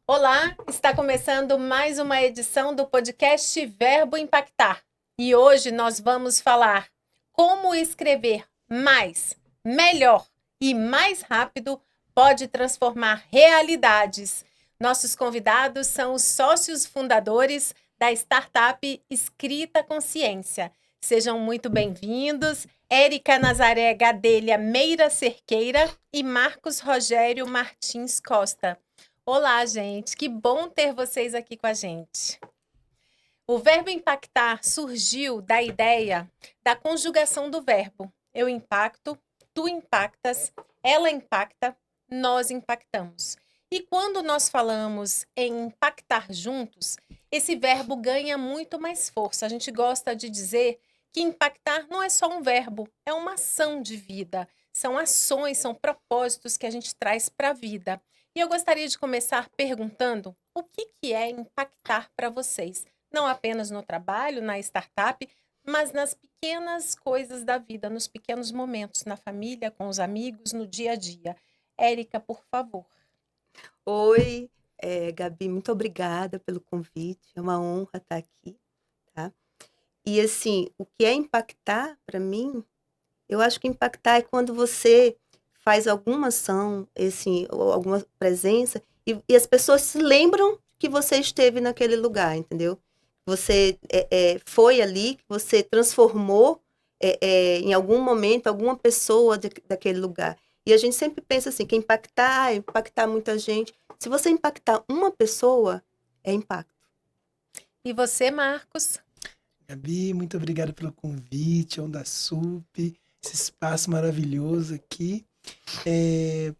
Olá, está começando mais uma edição do podcast Verbo Impactar. E hoje nós vamos falar como escrever mais, melhor e mais rápido pode transformar realidades. Nossos convidados são os sócios fundadores da startup Escrita Consciência. Sejam muito bem-vindos, Érica Nazaré Gadelha Meira Cerqueira e Marcos Rogério Martins Costa. Olá, gente, que bom ter vocês aqui com a gente. O verbo impactar surgiu da ideia da conjugação do verbo. Eu impacto, tu impactas, ela impacta, nós impactamos. E quando nós falamos em impactar juntos, esse verbo ganha muito mais força. A gente gosta de dizer que impactar não é só um verbo, é uma ação de vida. São ações, são propósitos que a gente traz para a vida. E eu gostaria de começar perguntando o que é impactar para vocês? Não apenas no trabalho, na startup, mas nas pequenas coisas da vida, nos pequenos momentos, na família, com os amigos, no dia a dia. Érica, por favor. Oi, Gabi, muito obrigada pelo convite. É uma honra estar aqui, tá? E assim, o que é impactar para mim, eu acho que impactar é quando você faz alguma ação, assim, ou alguma presença, e as pessoas se lembram que você esteve naquele lugar, entendeu? Você foi ali, que você transformou em algum momento alguma pessoa daquele lugar. E a gente sempre pensa assim, que impactar muita gente. Se você impactar uma pessoa, é impacto. E você, Marcos? Gabi, muito obrigado pelo convite, Onda Sup, esse espaço maravilhoso aqui.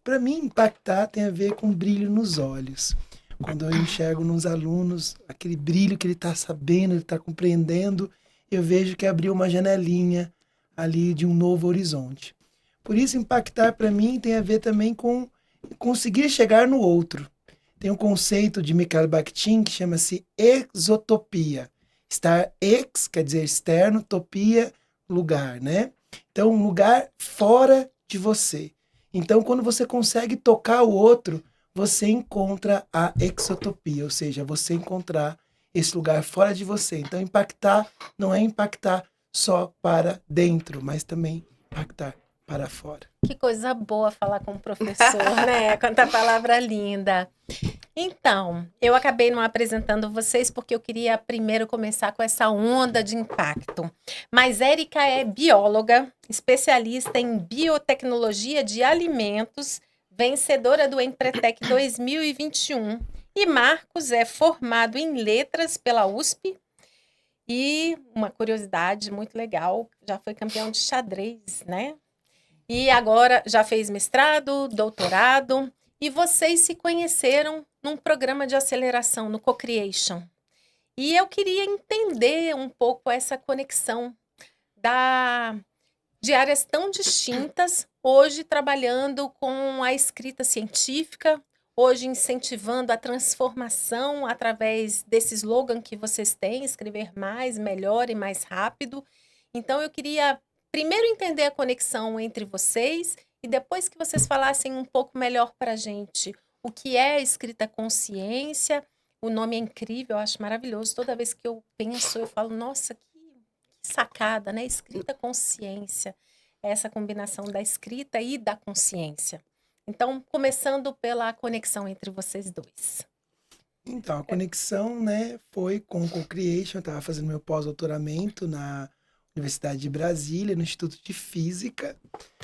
Para mim, impactar tem a ver com brilho nos olhos. Quando eu enxergo nos alunos aquele brilho que ele está sabendo, ele está compreendendo, eu vejo que abriu uma janelinha ali de um novo horizonte. Por isso, impactar para mim tem a ver também com conseguir chegar no outro. Tem um conceito de Mikhail Bakhtin que chama-se exotopia. Estar ex quer dizer externo, topia, lugar, né? Então, um lugar fora de você. Então, quando você consegue tocar o outro, você encontra a exotopia, ou seja, você encontrar esse lugar fora de você. Então, impactar não é impactar só para dentro, mas também impactar para fora. Que coisa boa falar com o professor, né? Quanta palavra linda. Então, eu acabei não apresentando vocês porque eu queria primeiro começar com essa onda de impacto. Mas Érica é bióloga, especialista em biotecnologia de alimentos, vencedora do Empretec 2021. E Marcos é formado em letras pela USP. E uma curiosidade muito legal, já foi campeão de xadrez, né? E agora já fez mestrado, doutorado, e vocês se conheceram num programa de aceleração, no Co-Creation. E eu queria entender um pouco essa conexão da, de áreas tão distintas, hoje trabalhando com a escrita científica, hoje incentivando a transformação através desse slogan que vocês têm, escrever mais, melhor e mais rápido. Então eu queria primeiro entender a conexão entre vocês e depois que vocês falassem um pouco melhor para a gente o que é a escrita consciência. O nome é incrível, eu acho maravilhoso. Toda vez que eu penso, eu falo, nossa, que sacada, né? Escrita consciência, essa combinação da escrita e da consciência. Então, começando pela conexão entre vocês dois. Então, a conexão, né, foi com o Co-Creation. Eu estava fazendo meu pós-doutoramento na Universidade de Brasília, no Instituto de Física,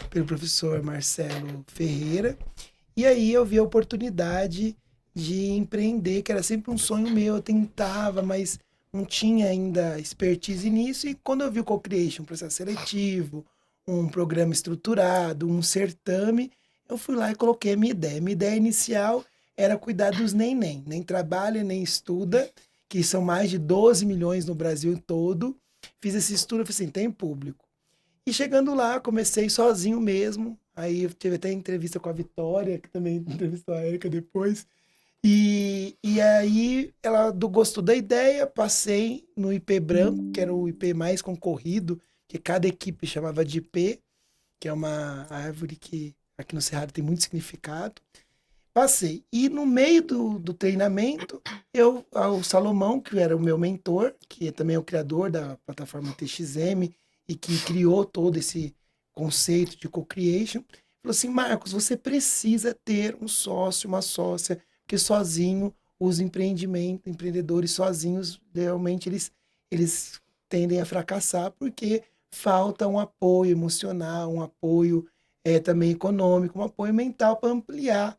pelo professor Marcelo Ferreira. E aí eu vi a oportunidade de empreender, que era sempre um sonho meu. Eu tentava, mas não tinha ainda expertise nisso. E quando eu vi o Co-Creation, um processo seletivo, um programa estruturado, um certame, eu fui lá e coloquei a minha ideia. Minha ideia inicial era cuidar dos nem trabalha, nem estuda, que são mais de 12 milhões no Brasil todo. Fiz esse estudo, falei assim, tem público. E chegando lá, comecei sozinho mesmo. Aí eu tive até entrevista com a Vitória, que também entrevistou a Erika depois. E aí ela gostou da ideia, passei no IP branco, que era o IP mais concorrido, que cada equipe chamava de IP, que é uma árvore que aqui no Cerrado tem muito significado. Passei. E no meio do treinamento, o Salomão, que era o meu mentor, que também é o criador da plataforma TXM e que criou todo esse conceito de co-creation, falou assim: Marcos, você precisa ter um sócio, uma sócia, porque sozinho os empreendedores sozinhos, realmente eles tendem a fracassar porque falta um apoio emocional, um apoio também econômico, um apoio mental para ampliar.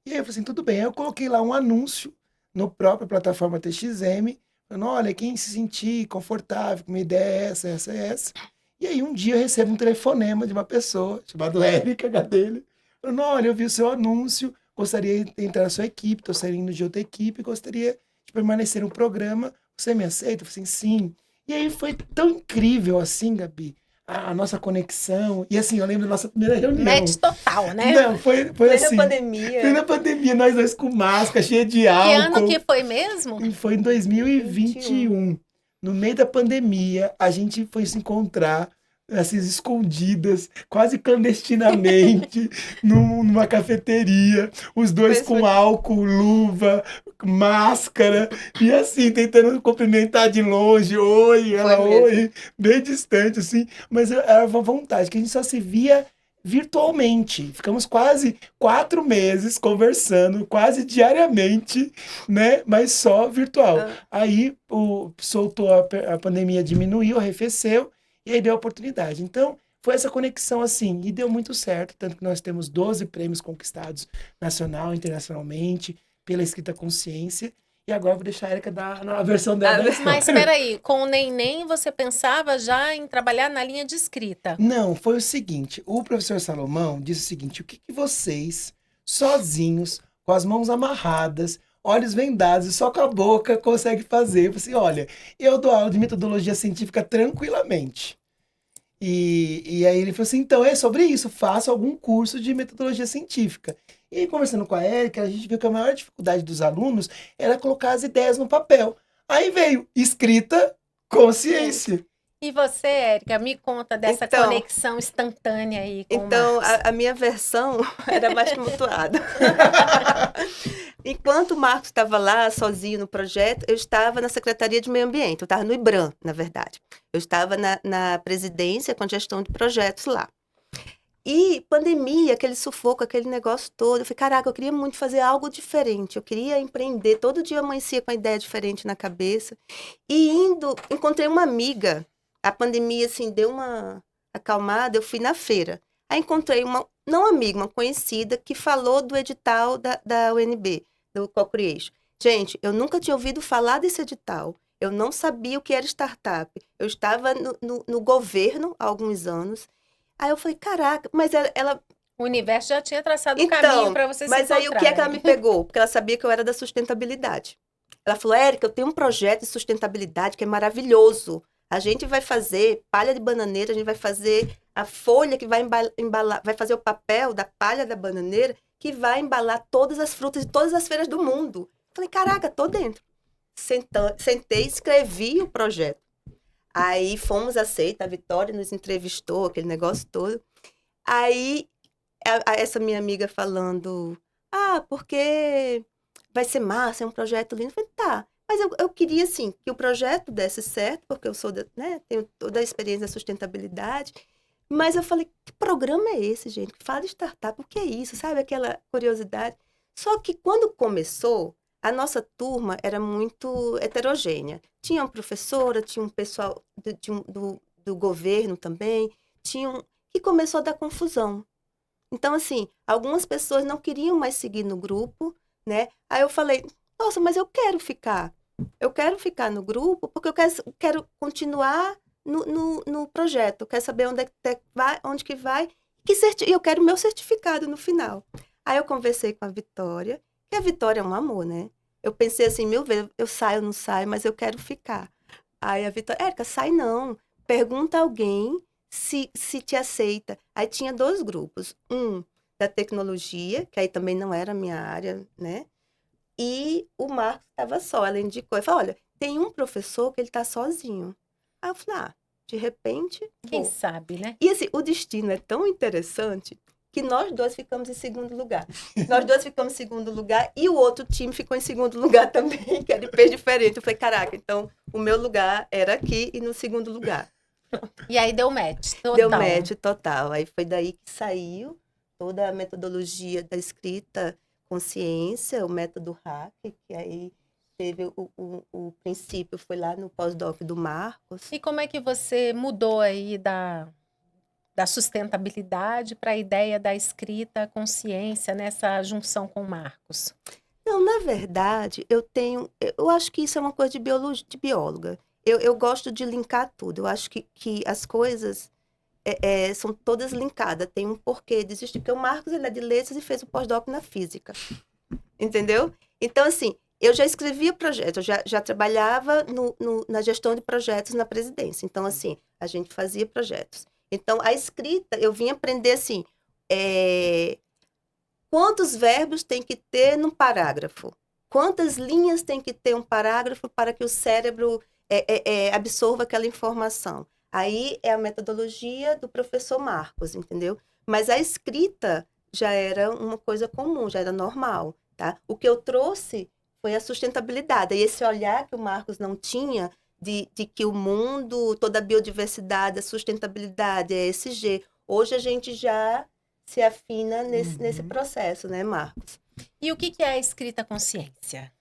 E aí eu falei assim, tudo bem. Aí eu coloquei lá um anúncio no próprio plataforma TXM, falando, olha, quem se sentir confortável com uma ideia é essa. E aí um dia eu recebo um telefonema de uma pessoa, chamada Érica Gadelha, falando, olha, eu vi o seu anúncio, gostaria de entrar na sua equipe, estou saindo de outra equipe, gostaria de permanecer no programa, você me aceita? Eu falei assim, sim. E aí foi tão incrível assim, Gabi, a nossa conexão. E assim, eu lembro da nossa primeira reunião. Match total, né? Não, foi Plena assim. pandemia. Plena pandemia, nós dois com máscara, cheia de Que álcool. ano que foi mesmo? E foi em 2021. No meio da pandemia, a gente foi se encontrar, assim, escondidas, quase clandestinamente, numa cafeteria. Os dois com álcool, luva, máscara. E assim, tentando cumprimentar de longe. Oi, ela, oi. Bem distante, assim. Mas era uma vontade, que a gente só se via virtualmente. Ficamos quase 4 meses conversando, quase diariamente, né? Mas só virtual. Aí soltou a pandemia, diminuiu, arrefeceu, e aí deu a oportunidade. Então, foi essa conexão assim, e deu muito certo, tanto que nós temos 12 prêmios conquistados nacional e internacionalmente, pela escrita consciência. E agora eu vou deixar a Érica dar a versão dela. Mas espera aí, com o Neném você pensava já em trabalhar na linha de escrita? Não, foi o seguinte, o professor Salomão disse o seguinte, o que vocês, sozinhos, com as mãos amarradas, olhos vendados e só com a boca, conseguem fazer? Eu falei assim, olha, eu dou aula de metodologia científica tranquilamente. E aí ele falou assim, então é sobre isso, faça algum curso de metodologia científica. E aí, conversando com a Érica, a gente viu que a maior dificuldade dos alunos era colocar as ideias no papel. Aí veio escrita consciência. E você, Érica, me conta dessa conexão instantância aí com o Marcos. A minha versão era mais tumultuada. Enquanto o Marcos estava lá, sozinho no projeto, eu estava na Secretaria de Meio Ambiente. Eu estava no IBRAM, na verdade. Eu estava na presidência com gestão de projetos lá. E pandemia, aquele sufoco, aquele negócio todo. Eu falei, caraca, eu queria muito fazer algo diferente. Eu queria empreender. Todo dia eu amanhecia com uma ideia diferente na cabeça. E encontrei uma amiga. A pandemia, assim, deu uma acalmada. Eu fui na feira. Aí encontrei não amiga, uma conhecida, que falou do edital da UNB, do Co-Creation. Gente, eu nunca tinha ouvido falar desse edital. Eu não sabia o que era startup. Eu estava no governo há alguns anos. Aí eu falei, caraca, mas ela... O universo já tinha traçado um caminho para você se encontrar. Mas aí o que é que ela me pegou? Porque ela sabia que eu era da sustentabilidade. Ela falou, Érica, eu tenho um projeto de sustentabilidade que é maravilhoso. A gente vai fazer palha de bananeira, a gente vai fazer a folha que vai embalar, vai fazer o papel da palha da bananeira que vai embalar todas as frutas de todas as feiras do mundo. Falei, caraca, tô dentro. Sentei, escrevi o projeto. Aí fomos aceitos, a Vitória nos entrevistou, aquele negócio todo. Aí, essa minha amiga falando, porque vai ser massa, é um projeto lindo. Eu falei, tá, mas eu queria, assim, que o projeto desse certo, porque eu sou, tenho toda a experiência da sustentabilidade, mas eu falei, que programa é esse, gente? Que fala de startup, o que é isso? Sabe, aquela curiosidade. Só que quando começou, a nossa turma era muito heterogênea. Tinha uma professora, tinha um pessoal do governo também, e começou a dar confusão. Então, assim, algumas pessoas não queriam mais seguir no grupo, né? Aí eu falei, nossa, mas eu quero ficar. Eu quero ficar no grupo porque eu quero continuar no projeto. Eu quero saber onde que vai. E eu quero o meu certificado no final. Aí eu conversei com a Vitória, que a Vitória é um amor, né? Eu pensei assim, meu Deus, eu saio, não saio, mas eu quero ficar. Aí a Vitória, Érica, sai não. Pergunta a alguém se te aceita. Aí tinha 2 grupos. Um da tecnologia, que aí também não era a minha área, né? E o Marcos estava só. Ela indicou. Eu falei, olha, tem um professor que ele está sozinho. Aí eu falei, de repente... Quem sabe, né? E assim, o destino é tão interessante que nós dois ficamos em segundo lugar. Nós dois ficamos em segundo lugar e o outro time ficou em segundo lugar também, que era de peso diferente. Eu falei, caraca, então o meu lugar era aqui e no segundo lugar. E aí deu match, total. Deu match total. Aí foi daí que saiu toda a metodologia da escrita consciência, o método hack, que aí teve o princípio, foi lá no pós-doc do Marcos. E como é que você mudou aí da sustentabilidade para a ideia da escrita consciência nessa junção com o Marcos? Não, na verdade, eu acho que isso é uma coisa de bióloga. Eu gosto de linkar tudo. Eu acho que as coisas são todas linkadas. Tem um porquê de existir. Porque o Marcos, ele é de letras e fez o pós-doc na física. Entendeu? Então, assim, eu já escrevia projetos, eu já trabalhava na gestão de projetos na presidência. Então, assim, a gente fazia projetos. Então, a escrita, eu vim aprender, assim, quantos verbos tem que ter num parágrafo? Quantas linhas tem que ter um parágrafo para que o cérebro absorva aquela informação? Aí é a metodologia do professor Marcos, entendeu? Mas a escrita já era uma coisa comum, já era normal, tá? O que eu trouxe foi a sustentabilidade. E esse olhar que o Marcos não tinha de que o mundo, toda a biodiversidade, a sustentabilidade, é ESG. Hoje a gente já se afina nesse processo, né, Marcos? E o que é a escrita consciência?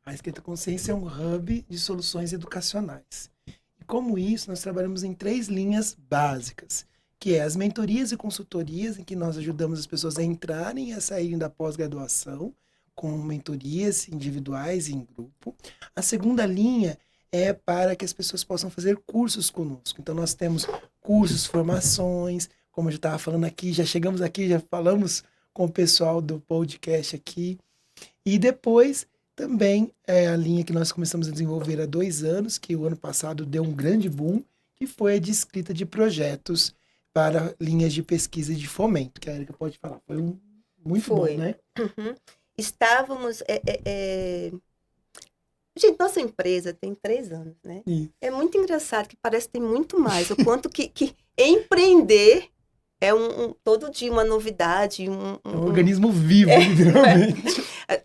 A escrita consciência é um hub de soluções educacionais. E como isso, nós trabalhamos em 3 linhas básicas, que é as mentorias e consultorias, em que nós ajudamos as pessoas a entrarem e a saírem da pós-graduação, com mentorias individuais e em grupo. A segunda linha é para que as pessoas possam fazer cursos conosco. Então, nós temos cursos, formações, como eu já estava falando aqui, já chegamos aqui, já falamos com o pessoal do podcast aqui. E depois, também, é a linha que nós começamos a desenvolver há 2 anos, que o ano passado deu um grande boom, que foi a de escrita de projetos para linhas de pesquisa e de fomento, que a Erika pode falar. Foi muito bom, né? Uhum. Estávamos... Gente, nossa empresa tem 3 anos, né? Isso. É muito engraçado que parece que tem muito mais. O quanto que empreender é todo dia uma novidade. É um organismo vivo, literalmente.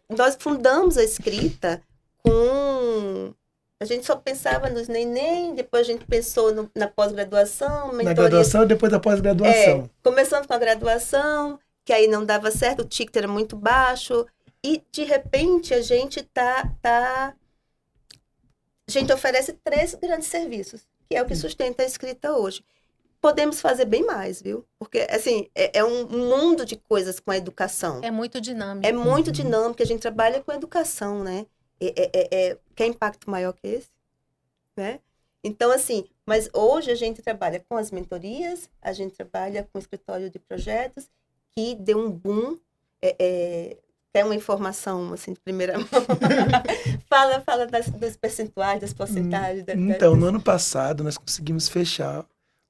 Nós fundamos a escrita com... A gente só pensava nos neném, depois a gente pensou na pós-graduação, mentoria. Na graduação e depois da pós-graduação. Começando com a graduação, que aí não dava certo, o ticket era muito baixo. E, de repente, a gente a gente oferece 3 grandes serviços, que é o que sustenta a escrita hoje. Podemos fazer bem mais, viu? Porque, assim, é um mundo de coisas com a educação. É muito dinâmico. É muito dinâmico, a gente trabalha com educação, né? Quer impacto maior que esse? Né? Então, assim, mas hoje a gente trabalha com as mentorias, a gente trabalha com o escritório de projetos, que deu um boom. Quer uma informação, assim, de primeira mão? fala dos percentuais, das porcentagens. Então, no ano passado, nós conseguimos fechar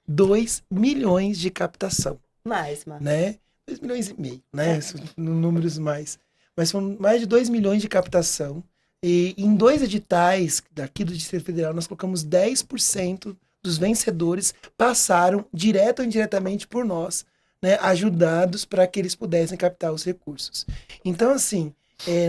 2 milhões de captação. Mais. Né? 2 milhões e meio, né? Números mais. Mas foram mais de 2 milhões de captação. E em 2 editais daqui do Distrito Federal, nós colocamos 10% dos vencedores passaram direto ou indiretamente por nós, né, ajudados para que eles pudessem captar os recursos. Então, assim,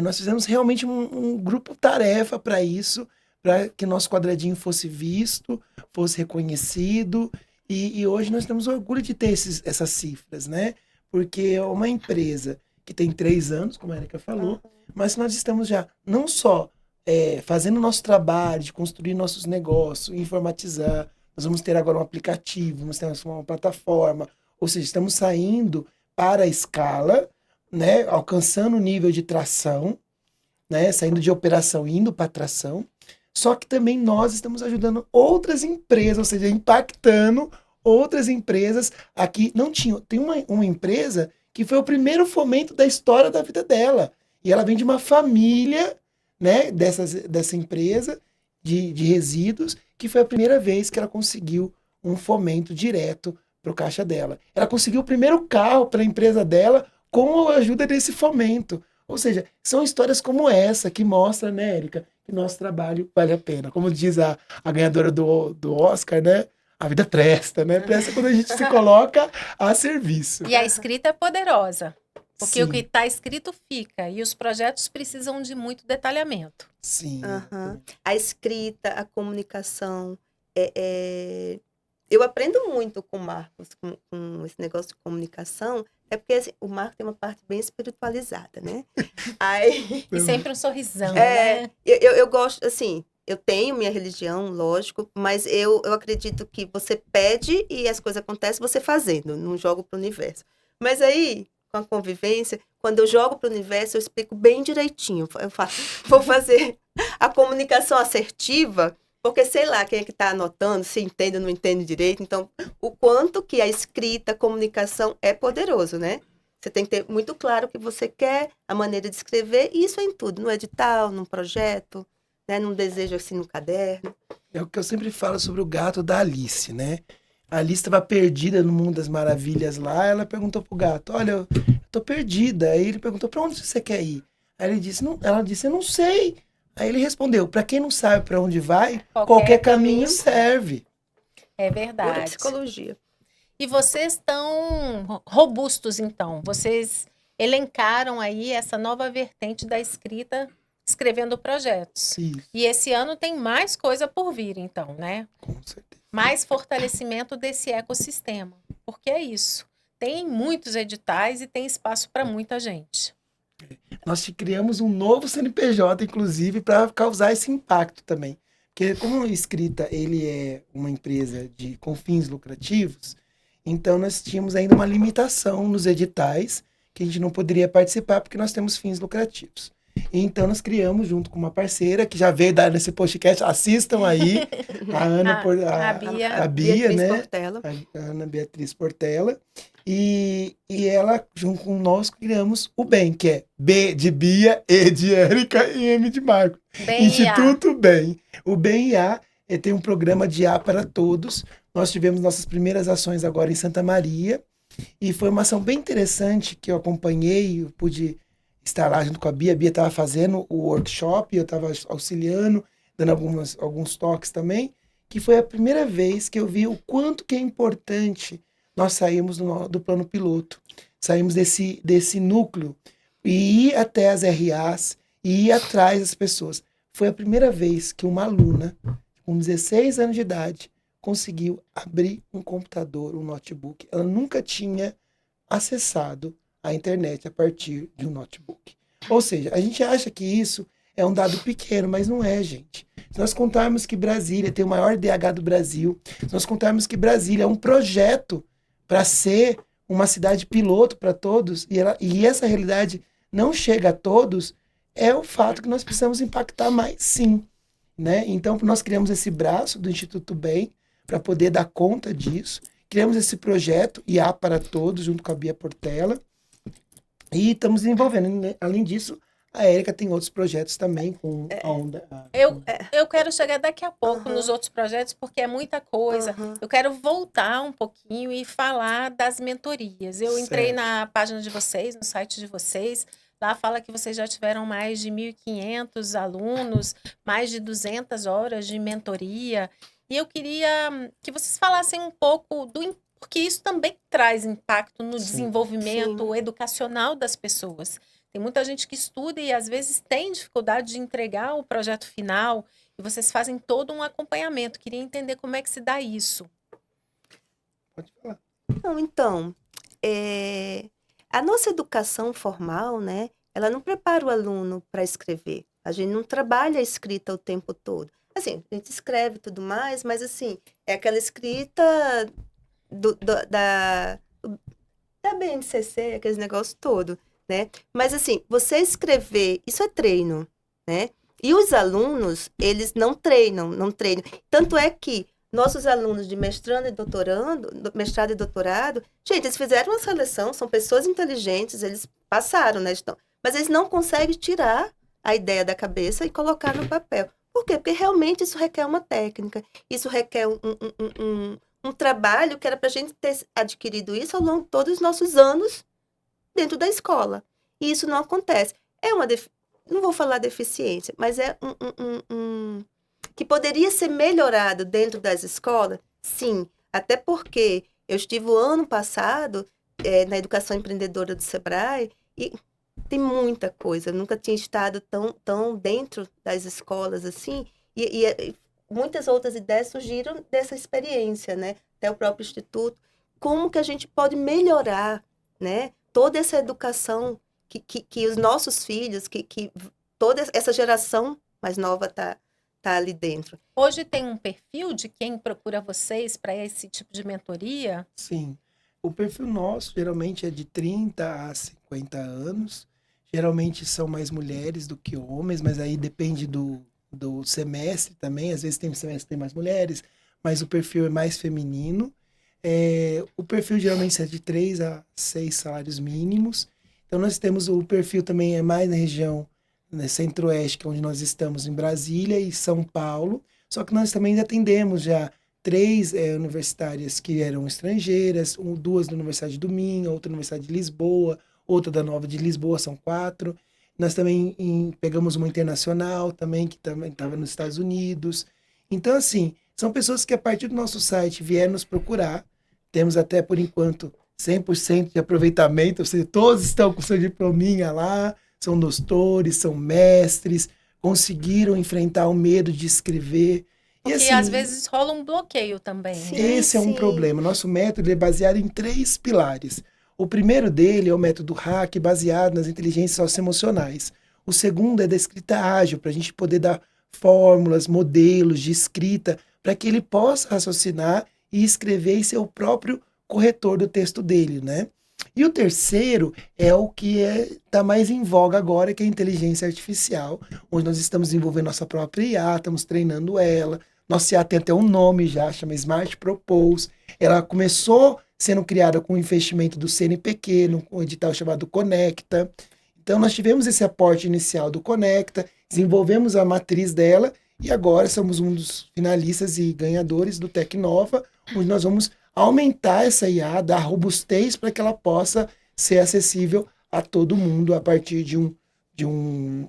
nós fizemos realmente um grupo-tarefa para isso, para que nosso quadradinho fosse visto, fosse reconhecido, e hoje nós temos orgulho de ter essas cifras, né? Porque é uma empresa que tem 3 anos, como a Erika falou, mas nós estamos já não só fazendo o nosso trabalho de construir nossos negócios, informatizar, nós vamos ter agora um aplicativo, vamos ter uma plataforma, ou seja, estamos saindo para a escala, né, alcançando o nível de tração, né, saindo de operação e indo para tração, só que também nós estamos ajudando outras empresas, ou seja, impactando outras empresas. Aqui não tinha, tem uma empresa que foi o primeiro fomento da história da vida dela, e ela vem de uma família, né, dessa empresa de resíduos, que foi a primeira vez que ela conseguiu um fomento direto para o caixa dela. Ela conseguiu o primeiro carro para a empresa dela com a ajuda desse fomento. Ou seja, são histórias como essa que mostram, né, Erika, que nosso trabalho vale a pena. Como diz a ganhadora do Oscar, né? a vida presta, né? Presta quando a gente se coloca a serviço. E a escrita é poderosa, porque o Sim, que está escrito fica, e os projetos precisam de muito detalhamento. sim. Aham. A escrita, a comunicação. Eu aprendo muito com o Marcos, com esse negócio de comunicação, é porque assim, o Marcos tem uma parte bem espiritualizada, né? Aí, E sempre um sorrisão, É, né? eu gosto, assim, eu tenho minha religião, lógico, mas eu acredito que você pede e as coisas acontecem você fazendo, não jogo para o universo. Mas aí, com a convivência, quando eu jogo para o universo, eu explico bem direitinho. Eu vou fazer a comunicação assertiva, porque sei lá quem é que está anotando, se entende ou não entende direito. Então, o quanto que a escrita, a comunicação é poderoso, né? Você tem que ter muito claro o que você quer, a maneira de escrever, e isso é em tudo, no edital, num projeto, né, num desejo assim no caderno. É o que eu sempre falo sobre o gato da Alice, né? A Alice estava perdida no mundo das maravilhas lá. Ela perguntou pro gato: Olha, eu tô perdida. Aí ele perguntou: Para onde você quer ir? Aí ele disse: não, ela disse: Eu não sei. Aí ele respondeu: Para quem não sabe para onde vai, qualquer caminho serve. É Pura verdade. psicologia. E vocês estão robustos, então. Vocês elencaram aí essa nova vertente da escrita, escrevendo projetos. Isso, E esse ano tem mais coisa por vir, então, né? com certeza. Mais fortalecimento desse ecossistema. Porque é isso. Tem muitos editais e tem espaço para muita gente. Nós criamos um novo CNPJ, inclusive, para causar esse impacto também. Porque como a Escrita, ele é uma empresa com fins lucrativos, então nós tínhamos ainda uma limitação nos editais, que a gente não poderia participar porque nós temos fins lucrativos. Então nós criamos, junto com uma parceira, que já veio dar nesse podcast, assistam aí, a Ana, A Bia. a Bia, Beatriz né? Portela. A Ana Beatriz Portela, e ela, junto conosco, criamos o BEM, que é B de Bia, E de Érica e M de Marco. Bem, Instituto BEM. O BEM-IA tem um programa de IA para todos. Nós tivemos nossas primeiras ações agora em Santa Maria, e foi uma ação bem interessante que eu acompanhei, eu pude estar lá junto com a Bia. A Bia estava fazendo o workshop, eu estava auxiliando, dando alguns toques também, que foi a primeira vez que eu vi o quanto que é importante nós sairmos do plano piloto, saímos desse núcleo e ir até as RAs e ir atrás das pessoas. Foi a primeira vez que uma aluna com 16 anos de idade conseguiu abrir um computador, um notebook. Ela nunca tinha acessado a internet a partir de um notebook. Ou seja, a gente acha que isso é um dado pequeno, mas não é, gente. Se nós contarmos que Brasília tem o maior DH do Brasil, se nós contarmos que Brasília é um projeto para ser uma cidade piloto para todos, e essa realidade não chega a todos, é o fato que nós precisamos impactar mais, sim. Né? Então, nós criamos esse braço do Instituto BEM para poder dar conta disso. Criamos esse projeto IA para Todos, junto com a Bia Portela, e estamos desenvolvendo. Além disso, a Érica tem outros projetos também com a Onda. Eu quero chegar daqui a pouco nos outros projetos, porque é muita coisa. Eu quero voltar um pouquinho e falar das mentorias. Eu entrei Certo. na página de vocês, no site de vocês. Lá fala que vocês já tiveram mais de 1.500 alunos, mais de 200 horas de mentoria. E eu queria que vocês falassem um pouco porque isso também traz impacto no Sim. desenvolvimento educacional das pessoas. Tem muita gente que estuda e às vezes tem dificuldade de entregar o projeto final, e vocês fazem todo um acompanhamento. Queria entender como é que se dá isso. Pode falar. Não, então, a nossa educação formal, né, ela não prepara o aluno para escrever. A gente não trabalha a escrita o tempo todo. Assim, a gente escreve e tudo mais, mas assim, é aquela escrita da BNCC, aqueles negócios todo, né? Mas assim, você escrever, isso é treino, né? E os alunos, eles não treinam. Tanto é que nossos alunos de mestrado e doutorado, gente, eles fizeram uma seleção, são pessoas inteligentes, eles passaram, né? Mas eles não conseguem tirar a ideia da cabeça e colocar no papel. Por quê? Porque realmente isso requer uma técnica, isso requer um trabalho que era para a gente ter adquirido isso ao longo de todos os nossos anos dentro da escola. E isso não acontece. Não vou falar deficiência, mas é que poderia ser melhorado dentro das escolas, Sim, até porque eu estive o ano passado na educação empreendedora do Sebrae e tem muita coisa. Eu nunca tinha estado tão dentro das escolas assim e muitas outras ideias surgiram dessa experiência, né? Até o próprio Instituto. Como que a gente pode melhorar, né? Toda essa educação que os nossos filhos, que toda essa geração mais nova tá ali dentro. Hoje tem um perfil de quem procura vocês para esse tipo de mentoria? Sim. O perfil nosso geralmente é de 30 a 50 anos. Geralmente são mais mulheres do que homens, mas aí depende do semestre também. Às vezes tem semestre que tem mais mulheres, mas o perfil é mais feminino. O perfil geralmente é de 3 a 6 salários mínimos. Então nós temos o perfil também é mais na região, né, centro-oeste, que é onde nós estamos, em Brasília e São Paulo. Só que nós também atendemos já 3 universitárias que eram estrangeiras, 2 da Universidade do Minho, outra da Universidade de Lisboa, outra da Nova de Lisboa, são 4. Nós também pegamos uma internacional também, que também estava nos Estados Unidos. Então, assim, são pessoas que a partir do nosso site vieram nos procurar. Temos até, por enquanto, 100% de aproveitamento, ou seja, todos estão com seu diplominha lá, são doutores, são mestres, conseguiram enfrentar o medo de escrever. E Porque assim, às vezes rola um bloqueio também, Sim. né? esse é um problema. Nosso método é baseado em 3 pilares. O primeiro dele é o método hack, baseado nas inteligências socioemocionais. O segundo é da escrita ágil, para a gente poder dar fórmulas, modelos de escrita, para que ele possa raciocinar e escrever e ser o próprio corretor do texto dele, né? E o terceiro é o que está mais em voga agora, que é a inteligência artificial, onde nós estamos desenvolvendo nossa própria IA, estamos treinando ela. Nossa IA tem até um nome já, chama Smart Propose. Ela começou sendo criada com o investimento do CNPq, num edital chamado Conecta. Então, nós tivemos esse aporte inicial do Conecta, desenvolvemos a matriz dela e agora somos um dos finalistas e ganhadores do Tecnova, onde nós vamos aumentar essa IA, dar robustez para que ela possa ser acessível a todo mundo a partir de um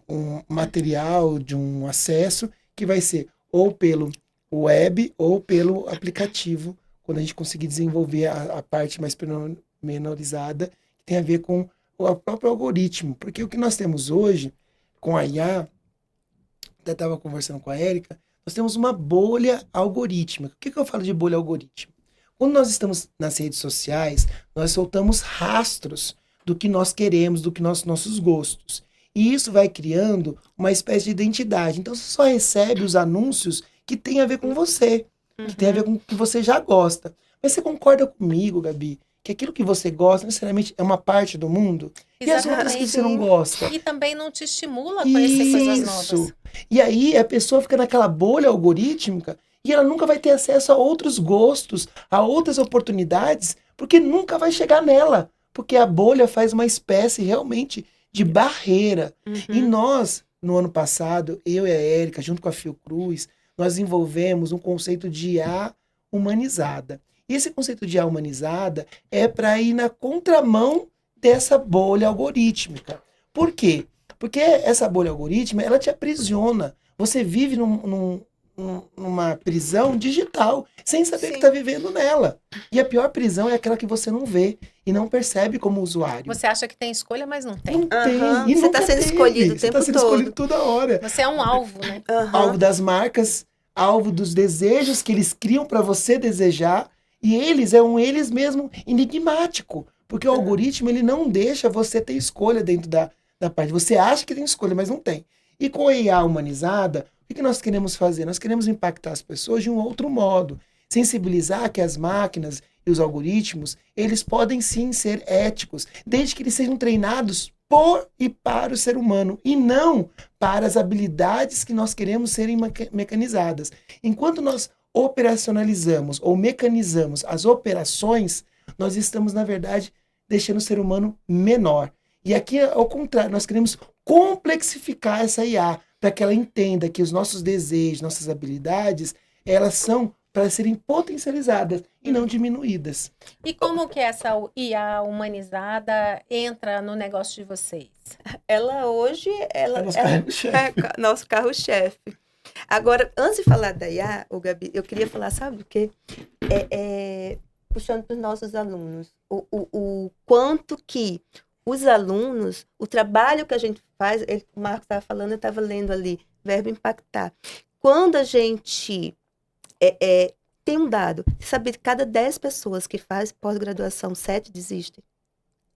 material, de um acesso que vai ser ou pelo web ou pelo aplicativo, quando a gente conseguir desenvolver a parte mais menorizada, que tem a ver com o próprio algoritmo. Porque o que nós temos hoje, com a IA, até estava conversando com a Érica, nós temos uma bolha algorítmica. O que eu falo de bolha algorítmica? Quando nós estamos nas redes sociais, nós soltamos rastros do que nós queremos, do que nossos gostos. E isso vai criando uma espécie de identidade. Então, você só recebe os anúncios que tem a ver com você, que tem a ver com o que você já gosta. Mas você concorda comigo, Gabi, que aquilo que você gosta, necessariamente, é uma parte do mundo? E as outras que você não gosta? E também não te estimula a conhecer coisas novas. E aí a pessoa fica naquela bolha algorítmica e ela nunca vai ter acesso a outros gostos, a outras oportunidades, porque nunca vai chegar nela. Porque a bolha faz uma espécie realmente de barreira. E nós, no ano passado, eu e a Érica, junto com a Fiocruz, nós desenvolvemos um conceito de IA humanizada. E esse conceito de IA humanizada é para ir na contramão dessa bolha algorítmica. Por quê? Porque essa bolha algorítmica, ela te aprisiona. Você vive numa prisão digital, sem saber que está vivendo nela. E a pior prisão é aquela que você não vê e não percebe como usuário. Você acha que tem escolha, mas não tem. Não tem. E você está sendo escolhido o tempo todo. Você está sendo escolhido toda hora. Você é um alvo, né? Alvo das marcas, alvo dos desejos que eles criam para você desejar. E eles eles mesmo enigmático. Porque o algoritmo, ele não deixa você ter escolha dentro da parte. Você acha que tem escolha, mas não tem. E com a IA humanizada, o que nós queremos fazer? Nós queremos impactar as pessoas de um outro modo. Sensibilizar que as máquinas e os algoritmos, eles podem sim ser éticos, desde que eles sejam treinados por e para o ser humano, e não para as habilidades que nós queremos serem mecanizadas. Enquanto nós operacionalizamos ou mecanizamos as operações, nós estamos, na verdade, deixando o ser humano menor. E aqui, ao contrário, nós queremos complexificar essa IA, para que ela entenda que os nossos desejos, nossas habilidades, elas são para serem potencializadas e não diminuídas. E como que essa IA humanizada entra no negócio de vocês? Ela hoje é nosso carro-chefe. Agora, antes de falar da IA, ô Gabi, eu queria falar, sabe o quê? Puxando para os nossos alunos, o quanto que os alunos, o trabalho que a gente faz, o Marcos estava falando, eu estava lendo ali, verbo impactar. Quando a gente tem um dado, você sabe que cada 10 pessoas que faz pós-graduação, 7 desistem.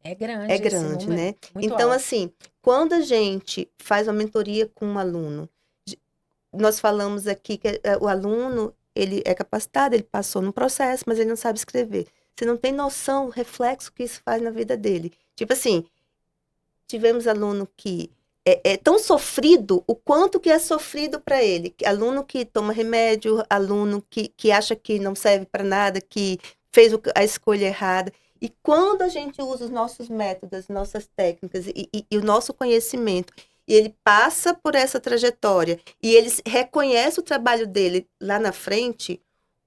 É grande É esse grande, número, né? muito Então, alto. assim, quando a gente faz uma mentoria com um aluno, nós falamos aqui que o aluno, ele é capacitado, ele passou no processo, mas ele não sabe escrever. Você não tem noção do reflexo que isso faz na vida dele. Tipo assim, tivemos aluno que é tão sofrido, o quanto que é sofrido para ele. Aluno que toma remédio, aluno que acha que não serve para nada, que fez a escolha errada. E quando a gente usa os nossos métodos, as nossas técnicas e o nosso conhecimento, e ele passa por essa trajetória, e ele reconhece o trabalho dele lá na frente,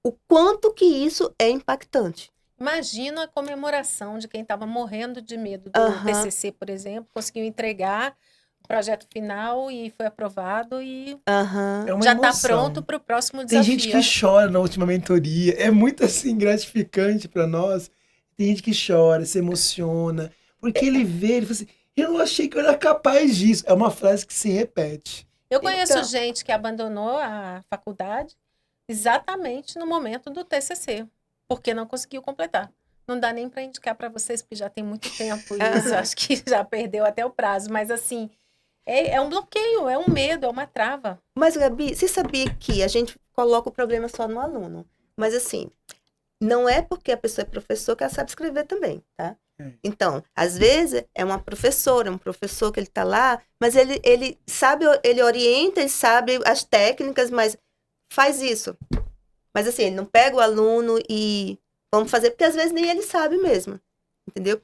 o quanto que isso é impactante. Imagina a comemoração de quem estava morrendo de medo do Aham. TCC, por exemplo, conseguiu entregar o projeto final e foi aprovado e Aham. É uma já está emoção. pronto para o próximo Tem desafio. gente que chora na última mentoria. É muito assim gratificante para nós. Tem gente que chora, se emociona, porque ele vê, ele fala assim: eu não achei que eu era capaz disso. É uma frase que se repete. Eu conheço Então. gente que abandonou a faculdade exatamente no momento do TCC, porque não conseguiu completar. Não dá nem para indicar para vocês, porque já tem muito tempo isso, Aham. acho que já perdeu até o prazo, mas assim, é um bloqueio, é um medo, é uma trava. Mas, Gabi, você sabia que a gente coloca o problema só no aluno? Mas, assim, não é porque a pessoa é professor que ela sabe escrever também, tá? É. Então, às vezes, é uma professora, um professor que ele tá lá, mas ele sabe, ele orienta, ele sabe as técnicas, mas faz isso. Mas, assim, ele não pega o aluno e vamos fazer, porque às vezes nem ele sabe mesmo, entendeu?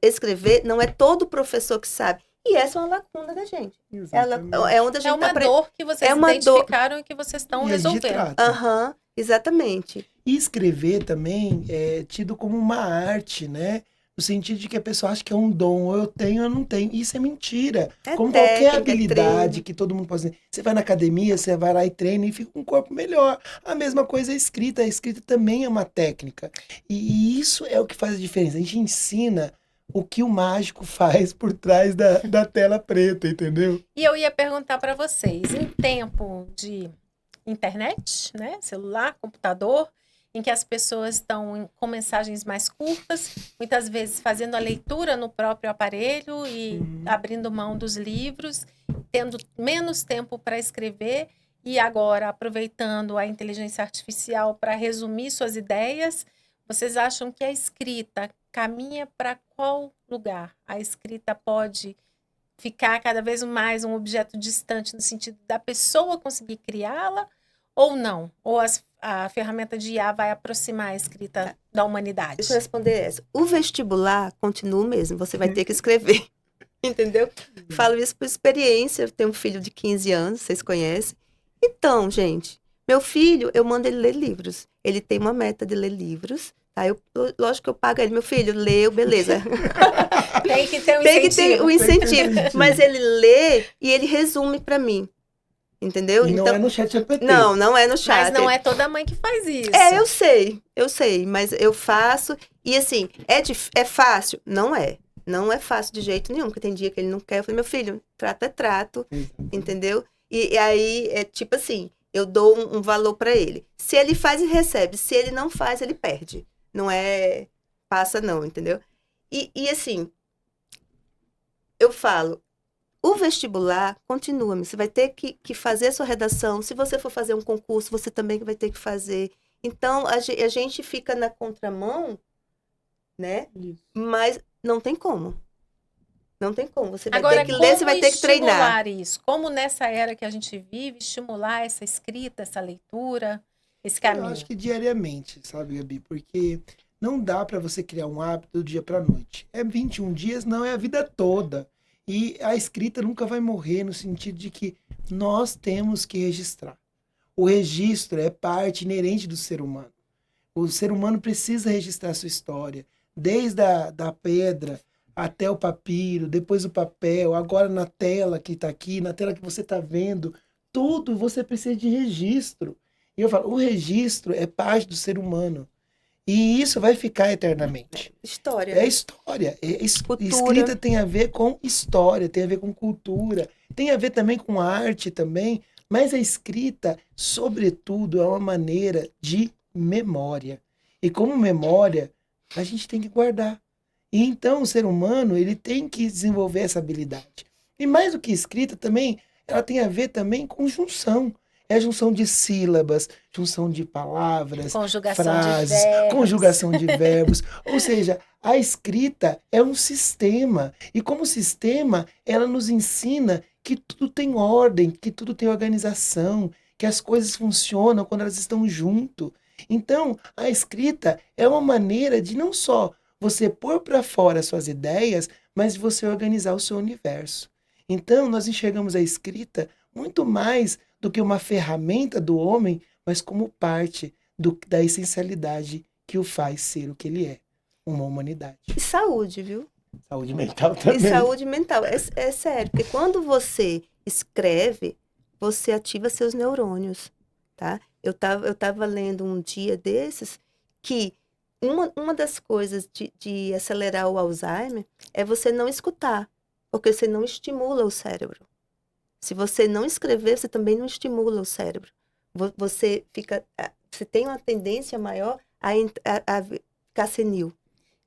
Escrever não é todo professor que sabe. E essa é uma lacuna da gente. Exatamente. É onde a gente É uma tá dor que vocês é uma dor. identificaram e que vocês estão E a gente resolvendo. trata. Aham, exatamente. E escrever também é tido como uma arte, né? No sentido de que a pessoa acha que é um dom, ou eu tenho ou eu não tenho. Isso é mentira. É Como qualquer técnica, é habilidade treino. que todo mundo pode fazer. Você vai na academia, você vai lá e treina e fica com um corpo melhor. A mesma coisa é a escrita. A escrita também é uma técnica. E isso é o que faz a diferença. A gente ensina o que o mágico faz por trás da tela preta, entendeu? E eu ia perguntar para vocês, em tempo de internet, né, celular, computador, em que as pessoas estão com mensagens mais curtas, muitas vezes fazendo a leitura no próprio aparelho e abrindo mão dos livros, tendo menos tempo para escrever e agora aproveitando a inteligência artificial para resumir suas ideias, vocês acham que a escrita caminha para qual lugar? A escrita pode ficar cada vez mais um objeto distante no sentido da pessoa conseguir criá-la ou não? Ou a ferramenta de IA vai aproximar a escrita da humanidade? Deixa eu responder essa. O vestibular continua o mesmo, você vai ter que escrever. Entendeu? Falo isso por experiência. Eu tenho um filho de 15 anos, vocês conhecem. Então, gente, meu filho, eu mando ele ler livros. Ele tem uma meta de ler livros. Tá? Lógico que eu pago ele. Meu filho, leu, beleza. Tem que ter um Tem que incentivo. ter o incentivo. Mas ele lê e ele resume para mim. Entendeu? E não Então, é no chat GPT. não é no chat. Mas não é toda mãe que faz isso. Eu sei, mas eu faço. E assim, é fácil? Não é. Não é fácil de jeito nenhum, porque tem dia que ele não quer. Eu falei, meu filho, trato é trato, entendeu? E aí, é tipo assim, eu dou um valor para ele. Se ele faz, ele recebe. Se ele não faz, ele perde. Não é passa não, entendeu? E assim, eu falo, o vestibular continua, você vai ter que fazer a sua redação. Se você for fazer um concurso, você também vai ter que fazer. Então, a gente fica na contramão, né? Isso. Mas não tem como. Não tem como. Você vai Agora, ter que ler, você vai ter que treinar. Isso? Como nessa era que a gente vive, estimular essa escrita, essa leitura, esse Eu caminho? acho que diariamente, sabe, Gabi? Porque não dá para você criar um hábito do dia para noite. É 21 dias, não, é a vida toda. E a escrita nunca vai morrer no sentido de que nós temos que registrar. O registro é parte inerente do ser humano. O ser humano precisa registrar a sua história, desde da pedra até o papiro, depois o papel, agora na tela que está aqui, na tela que você está vendo. tudo você precisa de registro. E eu falo, o registro é parte do ser humano. E isso vai ficar eternamente. História, É né? história. Cultura. Escrita tem a ver com história, tem a ver com cultura, tem a ver também com arte também. Mas a escrita, sobretudo, é uma maneira de memória. E como memória, a gente tem que guardar. E então o ser humano, ele tem que desenvolver essa habilidade. E mais do que escrita também, ela tem a ver também com junção. É junção de sílabas, junção de palavras, Conjugação de frases, verbos. conjugação de verbos. Ou seja, a escrita é um sistema. E como sistema, ela nos ensina que tudo tem ordem, que tudo tem organização, que as coisas funcionam quando elas estão junto. Então, a escrita é uma maneira de não só você pôr para fora as suas ideias, mas de você organizar o seu universo. Então, nós enxergamos a escrita muito mais do que uma ferramenta do homem, mas como parte da essencialidade que o faz ser o que ele é, uma humanidade. E saúde, viu? Saúde mental E também. saúde mental. É sério, porque quando você escreve, você ativa seus neurônios, tá? Eu tava lendo um dia desses que uma das coisas de acelerar o Alzheimer é você não escutar, porque você não estimula o cérebro. Se você não escrever, você também não estimula o cérebro. Você tem uma tendência maior a ficar senil.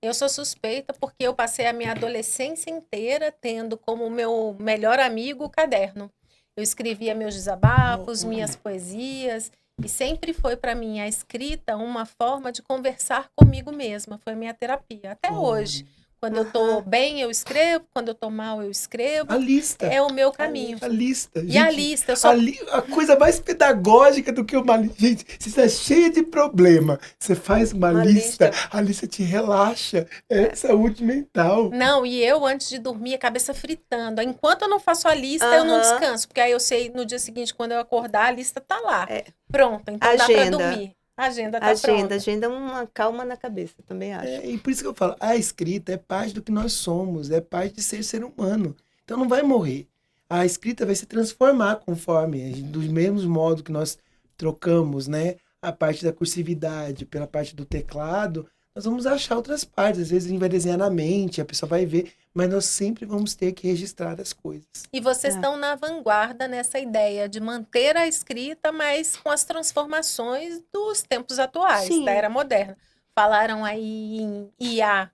Eu sou suspeita porque eu passei a minha adolescência inteira tendo como meu melhor amigo o caderno. Eu escrevia meus desabafos, minhas poesias, e sempre foi para mim a escrita uma forma de conversar comigo mesma. Foi a minha terapia. Até hoje. Quando eu tô bem, eu escrevo. Quando eu tô mal, eu escrevo. A lista. É o meu caminho. A lista. E a lista, eu sou... A coisa mais pedagógica do que uma lista. Gente, você está cheia de problema. Você faz uma lista, a lista te relaxa. É saúde mental. Não, e eu, antes de dormir, a cabeça fritando. Enquanto eu não faço a lista, eu não descanso. Porque aí eu sei, no dia seguinte, quando eu acordar, a lista tá lá. Pronta, então dá pra dormir. A agenda tá pronta. Agenda é uma calma na cabeça, também acho. E por isso que eu falo, a escrita é parte do que nós somos, é parte de ser humano. Então não vai morrer. A escrita vai se transformar conforme, do mesmo modo que nós trocamos, né, a parte da cursividade pela parte do teclado, nós vamos achar outras partes. Às vezes a gente vai desenhar na mente, a pessoa vai ver, mas nós sempre vamos ter que registrar as coisas. E vocês estão na vanguarda nessa ideia de manter a escrita, mas com as transformações dos tempos atuais, da era moderna. Falaram aí em IA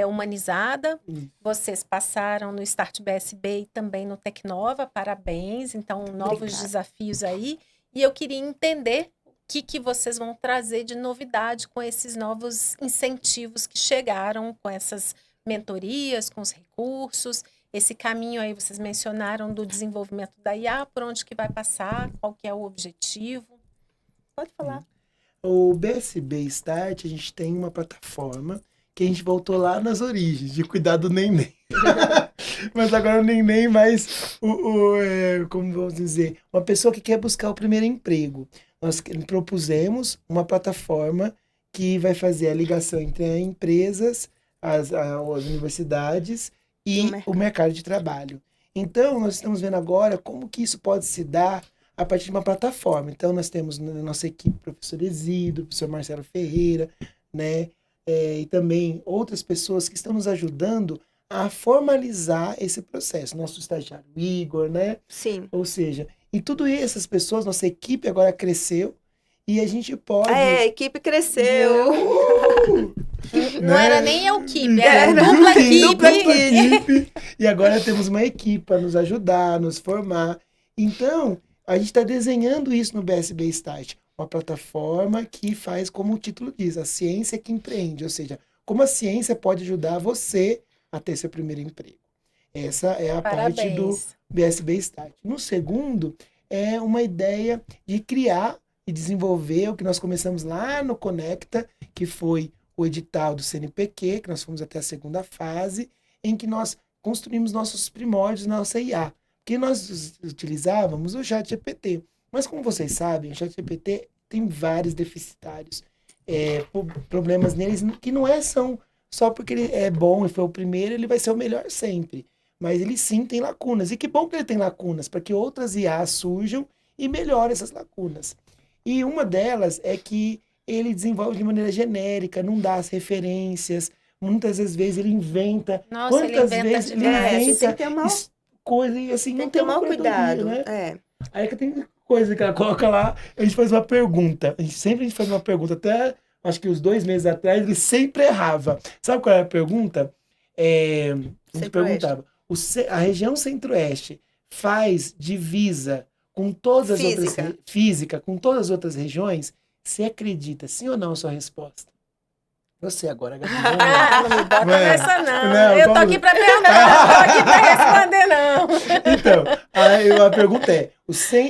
humanizada, vocês passaram no Start BSB e também no Tecnova, parabéns, então novos desafios aí. E eu queria entender o que vocês vão trazer de novidade com esses novos incentivos que chegaram, com essas mentorias, com os recursos, esse caminho aí vocês mencionaram do desenvolvimento da IA, por onde que vai passar, qual que é o objetivo? Pode falar. O BSB Start, a gente tem uma plataforma que a gente voltou lá nas origens, de cuidar do neném. Mas agora o neném mais, como vamos dizer, uma pessoa que quer buscar o primeiro emprego. Nós propusemos uma plataforma que vai fazer a ligação entre as empresas, as universidades e o mercado de trabalho. Então, nós estamos vendo agora como que isso pode se dar a partir de uma plataforma. Então, nós temos na nossa equipe o professor Isidro, o professor Marcelo Ferreira, né? E também outras pessoas que estão nos ajudando a formalizar esse processo. Nosso estagiário Igor, né? Sim. Ou seja, e tudo essas pessoas, nossa equipe agora cresceu e a gente pode... a equipe cresceu! Não era nem a equipe, era dupla equipe. E agora temos uma equipe para nos ajudar, nos formar. Então, a gente está desenhando isso no BSB Start. Uma plataforma que faz, como o título diz, a ciência que empreende. Ou seja, como a ciência pode ajudar você a ter seu primeiro emprego. Essa é a parte do BSB Start. No segundo, é uma ideia de criar e desenvolver o que nós começamos lá no Conecta, que foi o edital do CNPq, que nós fomos até a segunda fase, em que nós construímos nossos primórdios na nossa IA. Porque nós utilizávamos o ChatGPT. Mas como vocês sabem, o ChatGPT tem vários deficitários. Problemas neles que não são só porque ele é bom e foi o primeiro, ele vai ser o melhor sempre. Mas ele sim tem lacunas. E que bom que ele tem lacunas, para que outras IAs surjam e melhora essas lacunas. E uma delas é que ele desenvolve de maneira genérica, não dá as referências, muitas vezes ele inventa. Nossa, ele Quantas inventa vezes ele demais. A gente tem inventa que ter mal, coisa e assim, tem não que tem ter uma mal curadoria, cuidado. né? É. Aí que tem coisa que ela coloca lá, a gente faz uma pergunta. Sempre a gente faz uma pergunta. Até acho que uns 2 meses atrás, ele sempre errava. Sabe qual era a pergunta? A gente Centro-Oeste. perguntava: a região Centro-Oeste faz divisa com todas as outras Física. física com todas as outras regiões? Você acredita, sim ou não, a sua resposta? Você agora, Gabi. Vamos lá. Ah, não me bota Mano, nessa, não. não, Eu tô como- aqui pra perguntar, não tô aqui pra responder, não. Então, a pergunta é: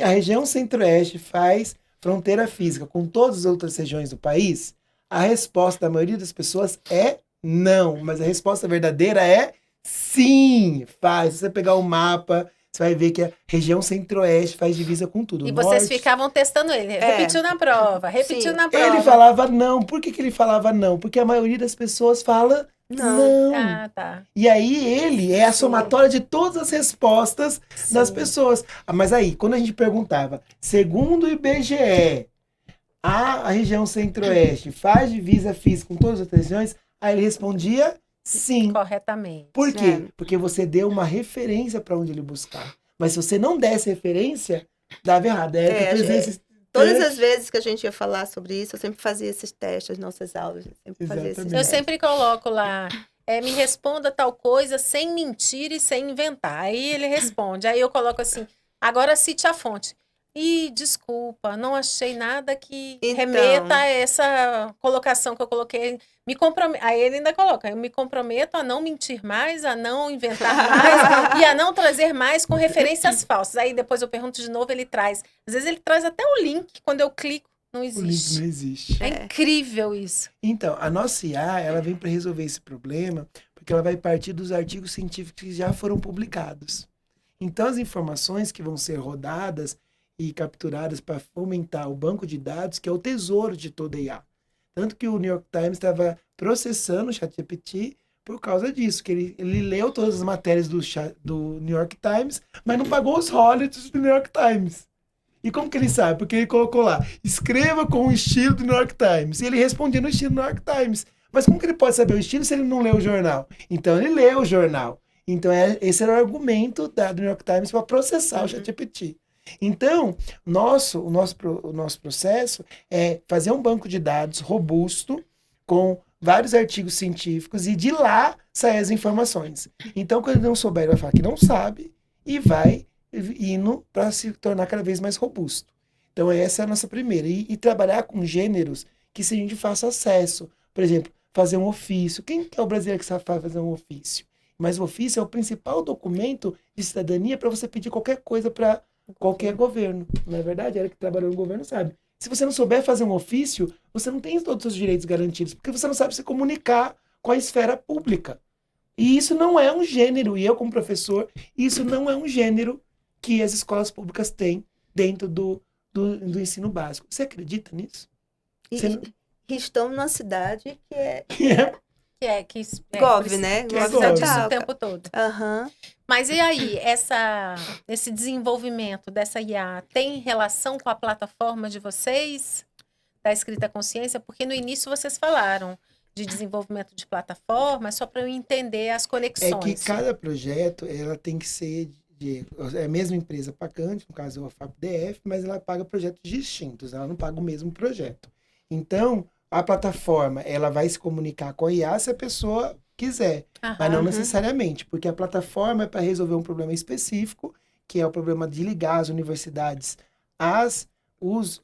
a região Centro-Oeste faz fronteira física com todas as outras regiões do país? A resposta da maioria das pessoas é não, mas a resposta verdadeira é sim, faz. Se você pegar o mapa, você vai ver que a região Centro-Oeste faz divisa com tudo. E vocês Norte. ficavam testando ele. Repetiu na prova, repetiu Sim. na prova. Ele falava não. Por que ele falava não? Porque a maioria das pessoas fala Não. não. Ah, tá. E aí ele é a Sim. somatória de todas as respostas das Sim. pessoas. Mas aí, quando a gente perguntava, segundo o IBGE, a região Centro-Oeste faz divisa física com todas as outras regiões? Aí ele respondia sim. Corretamente. Por quê? É. Porque você deu uma referência para onde ele buscar. Mas se você não desse referência, dava errado. A Érica fez esses Todas testes. as vezes que a gente ia falar sobre isso, eu sempre fazia esses testes nas nossas aulas. Eu sempre fazia esses Exatamente. Eu testes. sempre coloco lá, me responda tal coisa sem mentir e sem inventar. Aí ele responde. Aí eu coloco assim, agora cite a fonte. E desculpa, não achei nada que Então. remeta a essa colocação que eu coloquei. Aí ele ainda coloca, eu me comprometo a não mentir mais, a não inventar mais e a não trazer mais com referências falsas. Aí depois eu pergunto de novo, ele traz. Às vezes ele traz até o link, quando eu clico, não O link existe. não existe. É incrível isso. Então, a nossa IA, ela vem para resolver esse problema, porque ela vai partir dos artigos científicos que já foram publicados. Então, as informações que vão ser rodadas e capturadas para fomentar o banco de dados, que é o tesouro de toda a IA. Tanto que o New York Times estava processando o ChatGPT por causa disso, que ele leu todas as matérias do New York Times, mas não pagou os royalties do New York Times. E como que ele sabe? Porque ele colocou lá, escreva com o estilo do New York Times. E ele respondia no estilo do New York Times. Mas como que ele pode saber o estilo se ele não leu o jornal? Então ele leu o jornal. Então esse era o argumento do New York Times para processar o ChatGPT. Então, o nosso processo é fazer um banco de dados robusto, com vários artigos científicos, e de lá saem as informações. Então, quando ele não souber, ele vai falar que não sabe e vai indo para se tornar cada vez mais robusto. Então, essa é a nossa primeira. E trabalhar com gêneros que se a gente faça acesso. Por exemplo, fazer um ofício. Quem que é o brasileiro que sabe fazer um ofício? Mas o ofício é o principal documento de cidadania para você pedir qualquer coisa para qualquer governo. Não é verdade? Ela que trabalhou no governo sabe. Se você não souber fazer um ofício, você não tem todos os direitos garantidos, porque você não sabe se comunicar com a esfera pública. E isso não é um gênero, e eu como professor, isso não é um gênero que as escolas públicas têm dentro do ensino básico. Você acredita nisso? E, Você não- e estamos numa cidade que é Que Gov, né? que é Precisa Gov. disso o Tá. tempo todo. Aham. Mas e aí, esse desenvolvimento dessa IA tem relação com a plataforma de vocês, da escrita consciência? Porque no início vocês falaram de desenvolvimento de plataforma, só para eu entender as É conexões. que cada projeto ela tem que ser é a mesma empresa pagante, no caso a FAPDF, mas ela paga projetos distintos, ela não paga o mesmo projeto. Então, a plataforma ela vai se comunicar com a IA se a pessoa quiser, mas não Aham. necessariamente, porque a plataforma é para resolver um problema específico, que é o problema de ligar as universidades Primeiro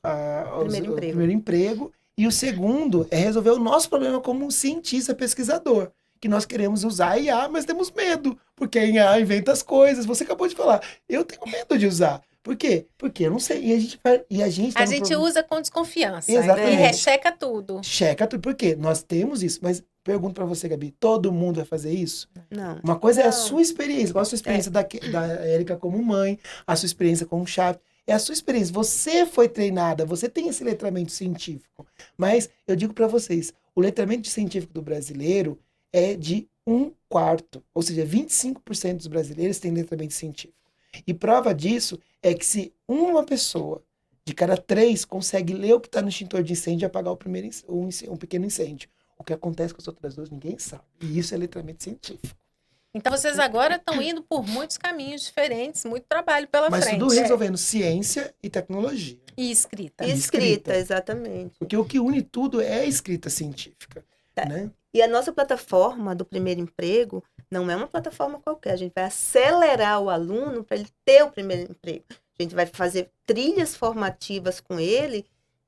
ao emprego. primeiro emprego, e o segundo é resolver o nosso problema como um cientista pesquisador, que nós queremos usar a IA, mas temos medo, porque a IA inventa as coisas. Você acabou de falar, eu tenho medo de usar. Por quê? Porque eu não sei. E a gente tá A no gente problema. usa com desconfiança Exatamente. e recheca tudo. Checa tudo. Por quê? Nós temos isso. Mas pergunto pra você, Gabi, todo mundo vai fazer isso? Não. Uma coisa é a Não. sua experiência. Qual a sua experiência da Érica como mãe, a sua experiência como chefe. É a sua experiência. Você foi treinada, você tem esse letramento científico. Mas eu digo pra vocês, o letramento científico do brasileiro é de 1/4. Ou seja, 25% dos brasileiros têm letramento científico. E prova disso é que se uma pessoa de cada 3 consegue ler o que está no extintor de incêndio e apagar um pequeno incêndio. O que acontece com as outras 2, ninguém sabe. E isso é letramento científico. Então, vocês agora estão indo por muitos caminhos diferentes, muito trabalho pela Mas frente. tudo resolvendo ciência e tecnologia. E escrita. E escrita, exatamente. Porque o que une tudo é a escrita científica. Tá. Né? E a nossa plataforma do primeiro emprego não é uma plataforma qualquer. A gente vai acelerar o aluno para ele ter o primeiro emprego. A gente vai fazer trilhas formativas com ele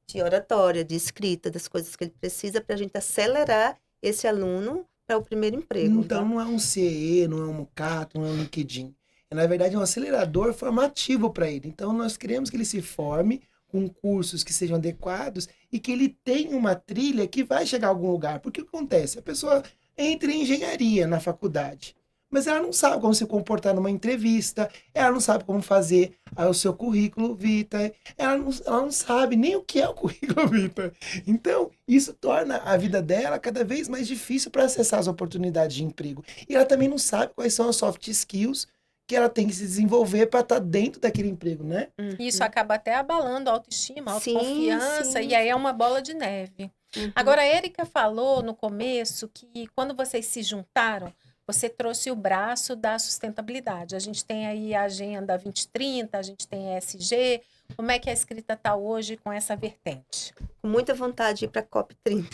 de oratória, de escrita, das coisas que ele precisa para a gente acelerar esse aluno para o primeiro emprego. Então não é um CE, não é um Mucato, não é um LinkedIn. É, na verdade, é um acelerador formativo para ele. Então nós queremos que ele se forme com cursos que sejam adequados e que ele tenha uma trilha que vai chegar a algum lugar. Porque o que acontece? A pessoa entra em engenharia na faculdade, mas ela não sabe como se comportar numa entrevista, ela não sabe como fazer o seu currículo vitae, ela não sabe nem o que é o currículo vitae. Então, isso torna a vida dela cada vez mais difícil para acessar as oportunidades de emprego. E ela também não sabe quais são as soft skills que ela tem que se desenvolver para estar dentro daquele emprego, né? Isso acaba até abalando a autoestima, a Sim, autoconfiança, sim. e aí é uma bola de neve. Agora, a Érica falou no começo que quando vocês se juntaram, você trouxe o braço da sustentabilidade. A gente tem aí a Agenda 2030, a gente tem a ESG. Como é que a escrita está hoje com essa vertente? Com muita vontade de ir para a COP30.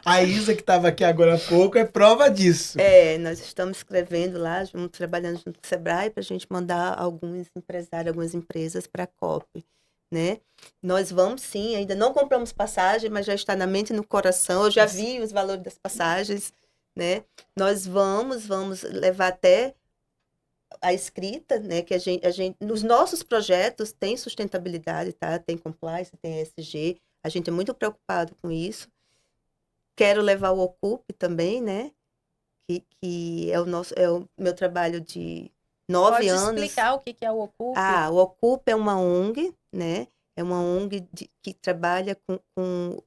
A Isa, que estava aqui agora há pouco, é prova disso. Nós estamos escrevendo lá, trabalhando junto com o Sebrae, para a gente mandar alguns empresários, algumas empresas para a COP. Né? Nós vamos sim, ainda não compramos passagem, mas já está na mente e no coração. Eu já vi os valores das passagens. Né? Nós vamos levar até a escrita, né? Que a gente, nos nossos projetos tem sustentabilidade, tá? Tem compliance, tem ESG. A gente é muito preocupado com isso. Quero levar o Ocupe também, né? Que é o meu trabalho de 9 anos. Pode explicar o que é o Ocupe? O Ocupe é uma ONG, né? É uma ONG que trabalha com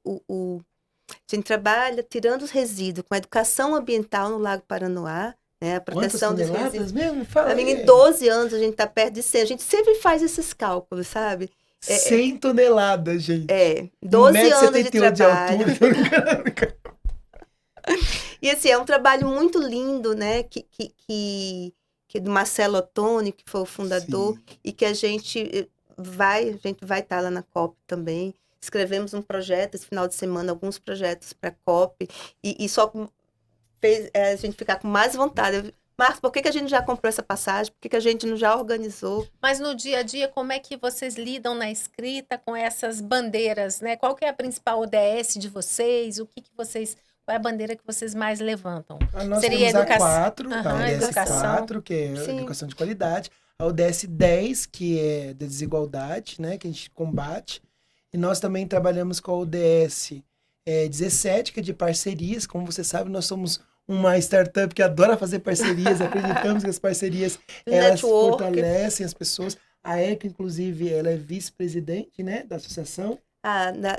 a gente trabalha tirando os resíduos, com a educação ambiental no Lago Paranoá, né? A proteção dos resíduos. Mesmo? Fala aí. Em 12 anos a gente está perto de 100. A gente sempre faz esses cálculos, sabe? 100 toneladas, gente. 12 anos de trabalho. De altura. E assim, é um trabalho muito lindo, né? Que do Marcelo Ottoni, que foi o fundador, sim, e que a gente vai estar lá na COP também. Escrevemos um projeto esse final de semana, alguns projetos para a COP, e só fez a gente ficar com mais vontade. Marcos, por que a gente já comprou essa passagem? Por que a gente não já organizou? Mas no dia a dia, como é que vocês lidam na escrita com essas bandeiras, né? Qual que é a principal ODS de vocês? Qual é a bandeira que vocês mais levantam? Nós seria temos educação. a 4, a ODS 4, que é sim, educação de qualidade. A ODS 10, que é da desigualdade, né? Que a gente combate. E nós também trabalhamos com a ODS 17, que é de parcerias. Como você sabe, nós somos uma startup que adora fazer parcerias. Acreditamos que as parcerias, elas fortalecem as pessoas. A Érica, inclusive, ela é vice-presidente, né, da associação.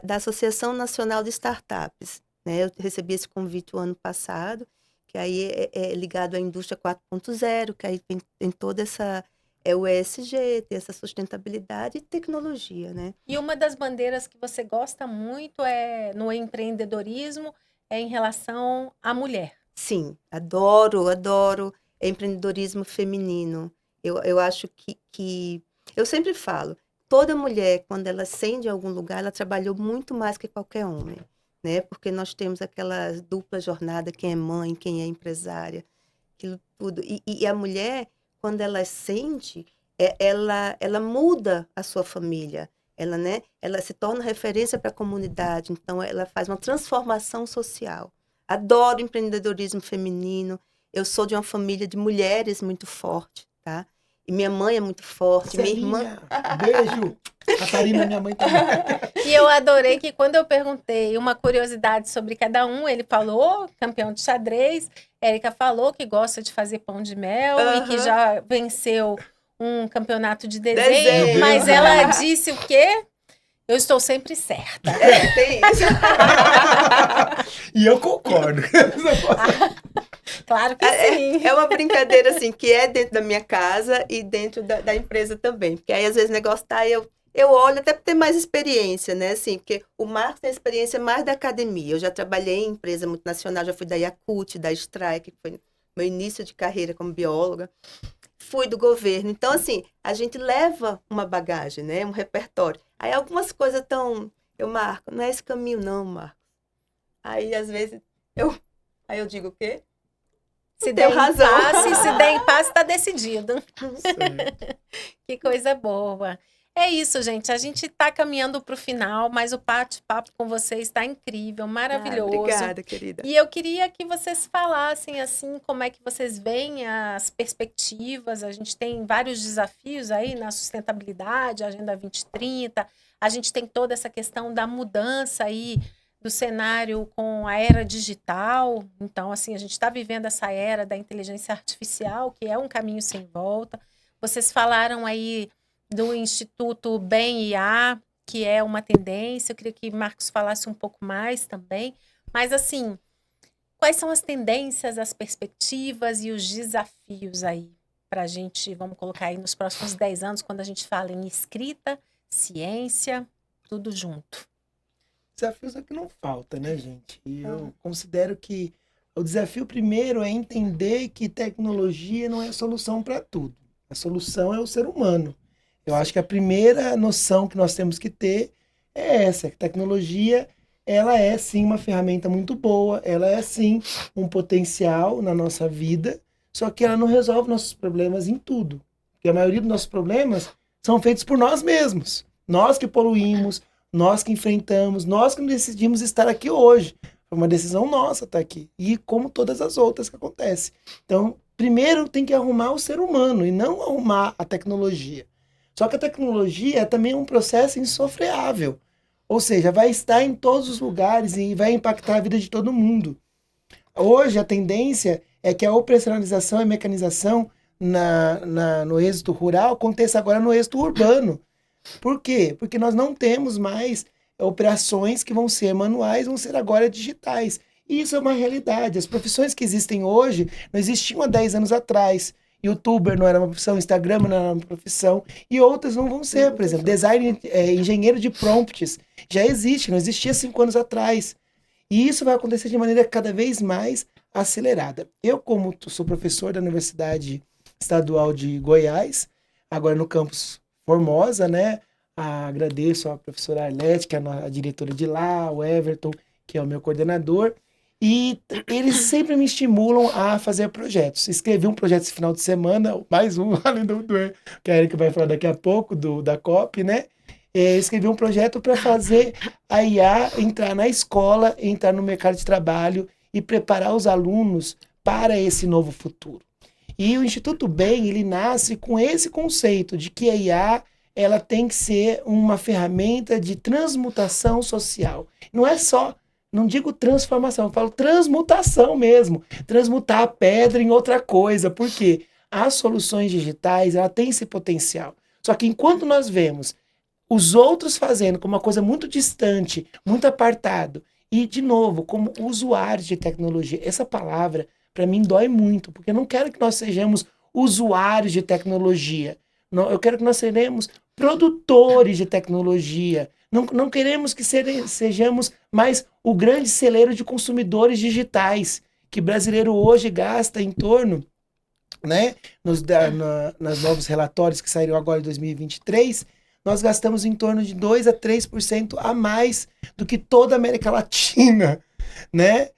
Da Associação Nacional de Startups. Né? Eu recebi esse convite o ano passado, que aí é ligado à indústria 4.0, que aí tem toda essa... o ESG, tem essa sustentabilidade e tecnologia, né? E uma das bandeiras que você gosta muito no empreendedorismo é em relação à mulher. Sim, adoro empreendedorismo feminino. Eu acho que... Eu sempre falo, toda mulher, quando ela ascende em algum lugar, ela trabalhou muito mais que qualquer homem, né? Porque nós temos aquela dupla jornada, quem é mãe, quem é empresária, aquilo tudo. E a mulher... Quando ela sente, ela muda a sua família, ela se torna referência para a comunidade, então ela faz uma transformação social. Adoro empreendedorismo feminino, eu sou de uma família de mulheres muito forte, tá? E minha mãe é muito forte, minha irmã... Beijo! Catarina, minha mãe também. E eu adorei que quando eu perguntei uma curiosidade sobre cada um, ele falou, campeão de xadrez, Érica falou que gosta de fazer pão de mel e que já venceu um campeonato de desenho. Mas ela disse o quê? Eu estou sempre certa. Tem isso. E eu concordo. Claro que sim. É uma brincadeira, assim, que é dentro da minha casa e dentro da empresa também. Porque aí, às vezes, o negócio tá, eu olho até para ter mais experiência, né? Assim, porque o Marcos tem experiência mais da academia. Eu já trabalhei em empresa multinacional, já fui da Yakult, da Strike, que foi meu início de carreira como bióloga. Fui do governo. Então, assim, a gente leva uma bagagem, né? Um repertório. Aí algumas coisas tão... Eu marco, não é esse caminho não, Marcos. Aí, às vezes, aí eu digo o quê? Se Tenho der razão. impasse, se der impasse, tá decidido. Certo. Que coisa boa. É isso, gente. A gente tá caminhando pro final, mas o bate-papo com vocês está incrível, Ah, maravilhoso. obrigada, querida. E eu queria que vocês falassem assim como é que vocês veem as perspectivas. A gente tem vários desafios aí na sustentabilidade, Agenda 2030. A gente tem toda essa questão da mudança aí do cenário com a era digital. Então, assim, a gente está vivendo essa era da inteligência artificial, que é um caminho sem volta. Vocês falaram aí do Instituto Bem IA, que é uma tendência. Eu queria que Marcos falasse um pouco mais também. Mas, assim, quais são as tendências, as perspectivas e os desafios aí para a gente, vamos colocar aí nos próximos 10 anos, quando a gente fala em escrita, ciência, tudo junto? Desafios é que não falta, né, gente? E eu considero que o desafio primeiro é entender que tecnologia não é a solução para tudo. A solução é o ser humano. Eu acho que a primeira noção que nós temos que ter é essa, que tecnologia, ela é sim uma ferramenta muito boa, ela é sim um potencial na nossa vida, só que ela não resolve nossos problemas em tudo. Porque a maioria dos nossos problemas são feitos por nós mesmos. Nós que poluímos, nós que enfrentamos, nós que decidimos estar aqui hoje. Foi uma decisão nossa estar aqui. E como todas as outras que acontecem. Então, primeiro tem que arrumar o ser humano e não arrumar a tecnologia. Só que a tecnologia também é um processo insofreável. Ou seja, vai estar em todos os lugares e vai impactar a vida de todo mundo. Hoje, a tendência é que a operacionalização e mecanização no êxito rural aconteça agora no êxito urbano. Por quê? Porque nós não temos mais operações que vão ser manuais, vão ser agora digitais. E isso é uma realidade. As profissões que existem hoje não existiam há 10 anos atrás. YouTuber não era uma profissão, Instagram não era uma profissão, e outras não vão ser, por exemplo, engenheiro de prompts já existe, não existia 5 anos atrás. E isso vai acontecer de maneira cada vez mais acelerada. Eu, como sou professor da Universidade Estadual de Goiás, agora no campus Formosa, né? Agradeço a professora Arlete, que é a diretora de lá, o Everton, que é o meu coordenador, e eles sempre me estimulam a fazer projetos. Escrevi um projeto esse final de semana, mais um, além do que a Erika vai falar daqui a pouco, da COP, né? Escrevi um projeto para fazer a IA entrar na escola, entrar no mercado de trabalho e preparar os alunos para esse novo futuro. E o Instituto Bem, ele nasce com esse conceito de que a IA ela tem que ser uma ferramenta de transmutação social. Não é só, não digo transformação, eu falo transmutação mesmo. Transmutar a pedra em outra coisa. Por quê? As soluções digitais, ela tem esse potencial. Só que enquanto nós vemos os outros fazendo como uma coisa muito distante, muito apartado, e, de novo, como usuários de tecnologia, essa palavra, para mim, dói muito, porque eu não quero que nós sejamos usuários de tecnologia. Não, eu quero que nós sejamos produtores de tecnologia. Não queremos que sejamos mais o grande celeiro de consumidores digitais, que brasileiro hoje gasta em torno, né, nos novos relatórios que saíram agora em 2023, nós gastamos em torno de 2 a 3% a mais do que toda a América Latina, né?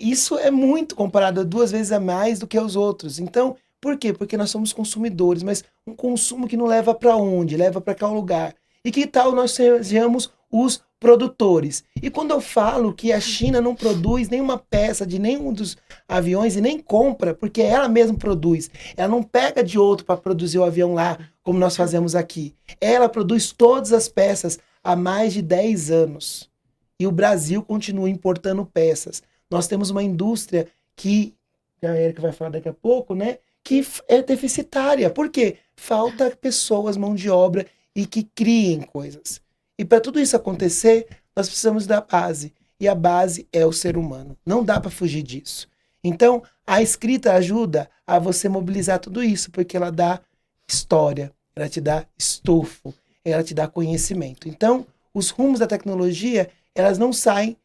Isso é muito comparado a 2 vezes a mais do que os outros. Então, por quê? Porque nós somos consumidores, mas um consumo que não leva para onde? Leva para qual lugar? E que tal nós sejamos os produtores? E quando eu falo que a China não produz nenhuma peça de nenhum dos aviões e nem compra, porque ela mesma produz, ela não pega de outro para produzir o avião lá, como nós fazemos aqui. Ela produz todas as peças há mais de 10 anos. E o Brasil continua importando peças. Nós temos uma indústria que a Erika vai falar daqui a pouco, né? Que é deficitária. Por quê? Falta pessoas, mão de obra e que criem coisas. E para tudo isso acontecer, nós precisamos da base. E a base é o ser humano. Não dá para fugir disso. Então, a escrita ajuda a você mobilizar tudo isso, porque ela dá história, ela te dá estofo, ela te dá conhecimento. Então, os rumos da tecnologia, elas não saem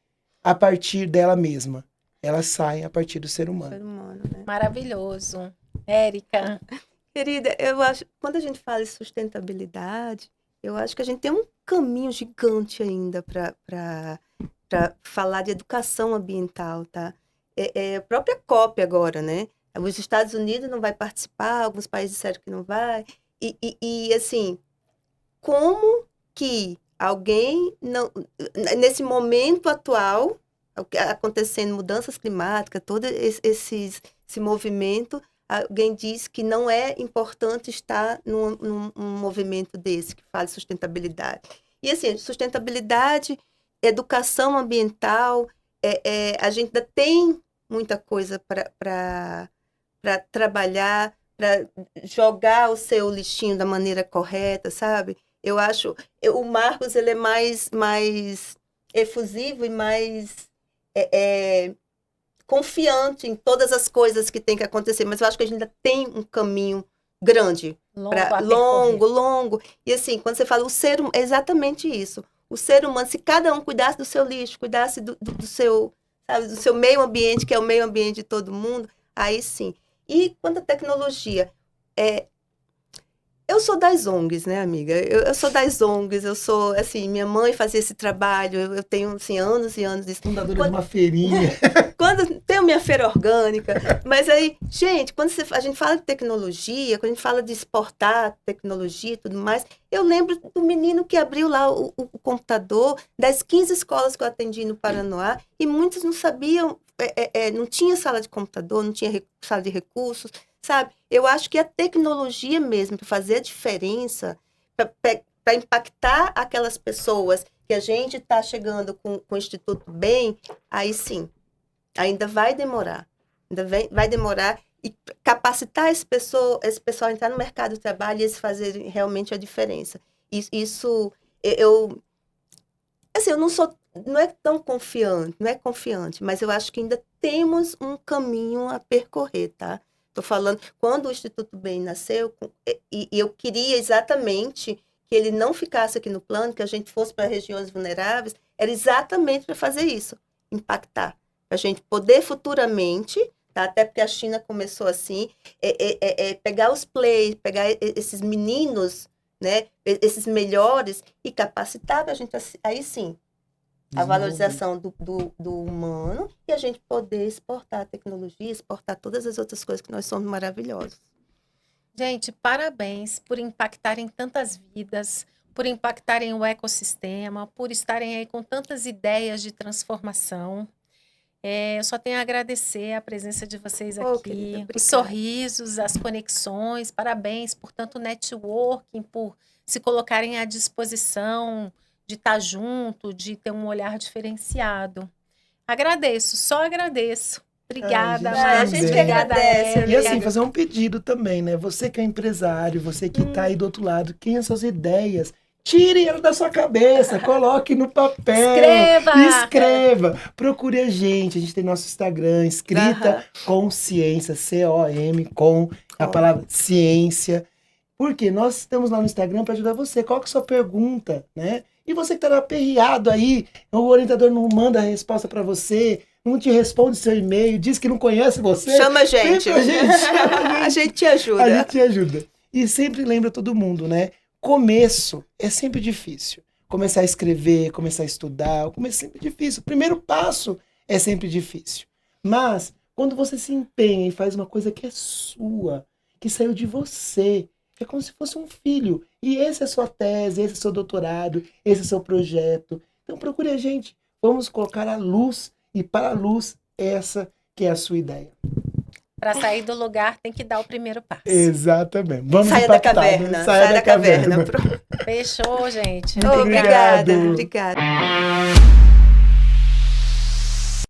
a partir dela mesma, elas saem a partir do ser humano. Ser humano, né? Maravilhoso. Érica. Querida, eu acho, quando a gente fala em sustentabilidade, eu acho que a gente tem um caminho gigante ainda para falar de educação ambiental, tá? A própria COP agora, né? Os Estados Unidos não vai participar, alguns países disseram que não vai. E assim, como que alguém, não, nesse momento atual, acontecendo mudanças climáticas, todo esse movimento, alguém diz que não é importante estar num movimento desse, que fala de sustentabilidade. E assim, sustentabilidade, educação ambiental, a gente ainda tem muita coisa para trabalhar, para jogar o seu lixinho da maneira correta, sabe? Eu acho, o Marcos, ele é mais efusivo e mais confiante em todas as coisas que tem que acontecer, mas eu acho que a gente ainda tem um caminho grande, longo. E assim, quando você fala é exatamente isso. O ser humano, se cada um cuidasse do seu lixo, cuidasse do seu, sabe, do seu meio ambiente, que é o meio ambiente de todo mundo, aí sim. E quanto à tecnologia, eu sou das ONGs, né, amiga? Eu sou das ONGs, eu sou, assim, minha mãe fazia esse trabalho, eu tenho, assim, anos e anos disso. Fundadora de uma feirinha. Quando tenho minha feira orgânica, mas aí, gente, quando a gente fala de tecnologia, quando a gente fala de exportar tecnologia e tudo mais, eu lembro do menino que abriu lá o computador das 15 escolas que eu atendi no Paranoá, e muitos não sabiam, não tinha sala de computador, não tinha sala de recursos, sabe? Eu acho que a tecnologia mesmo, para fazer a diferença, para impactar aquelas pessoas que a gente está chegando com o Instituto Bem, aí sim, ainda vai demorar. Vai demorar e capacitar esse pessoal a entrar no mercado de trabalho e eles fazerem realmente a diferença. Isso assim, eu não é tão confiante, não é confiante, mas eu acho que ainda temos um caminho a percorrer, tá? Estou falando, quando o Instituto Bem nasceu, e eu queria exatamente que ele não ficasse aqui no plano, que a gente fosse para regiões vulneráveis, era exatamente para fazer isso, impactar. Para a gente poder futuramente, tá? Até porque a China começou assim, pegar os players, pegar esses meninos, né? Esses melhores, e capacitar para a gente, aí sim, a valorização do humano e a gente poder exportar a tecnologia, exportar todas as outras coisas que nós somos maravilhosos. Gente, parabéns por impactarem tantas vidas, por impactarem o ecossistema, por estarem aí com tantas ideias de transformação. Eu só tenho a agradecer a presença de vocês aqui, querida, os sorrisos, as conexões, parabéns por tanto networking, por se colocarem à disposição de estar junto, de ter um olhar diferenciado. Agradeço, só agradeço. Obrigada, a gente Márcia. Obrigada, agradece. Érica. E assim, fazer um pedido também, né? Você que é empresário, você que tá aí do outro lado, quem são suas ideias? Tire ela da sua cabeça, coloque no papel. Escreva! Procure a gente tem nosso Instagram, Escrita Consciência, C-O-M, com a palavra ciência. Porque nós estamos lá no Instagram para ajudar você. Qual que é a sua pergunta, né? E você que tá aperreado aí, o orientador não manda a resposta para você, não te responde seu e-mail, diz que não conhece você. Chama a gente. Chama a gente. A gente te ajuda. A gente te ajuda. E sempre lembra todo mundo, né? Começo é sempre difícil. Começar a escrever, começar a estudar, o começo é sempre difícil. O primeiro passo é sempre difícil. Mas quando você se empenha e faz uma coisa que é sua, que saiu de você, é como se fosse um filho. E esse é a sua tese, esse é o seu doutorado, esse é o seu projeto. Então procure a gente. Vamos colocar a luz, e para a luz, essa que é a sua ideia. Para sair do lugar, tem que dar o primeiro passo. Exatamente. Vamos Saia da caverna. Saia da caverna. Fechou, gente. Muito obrigado. Obrigada.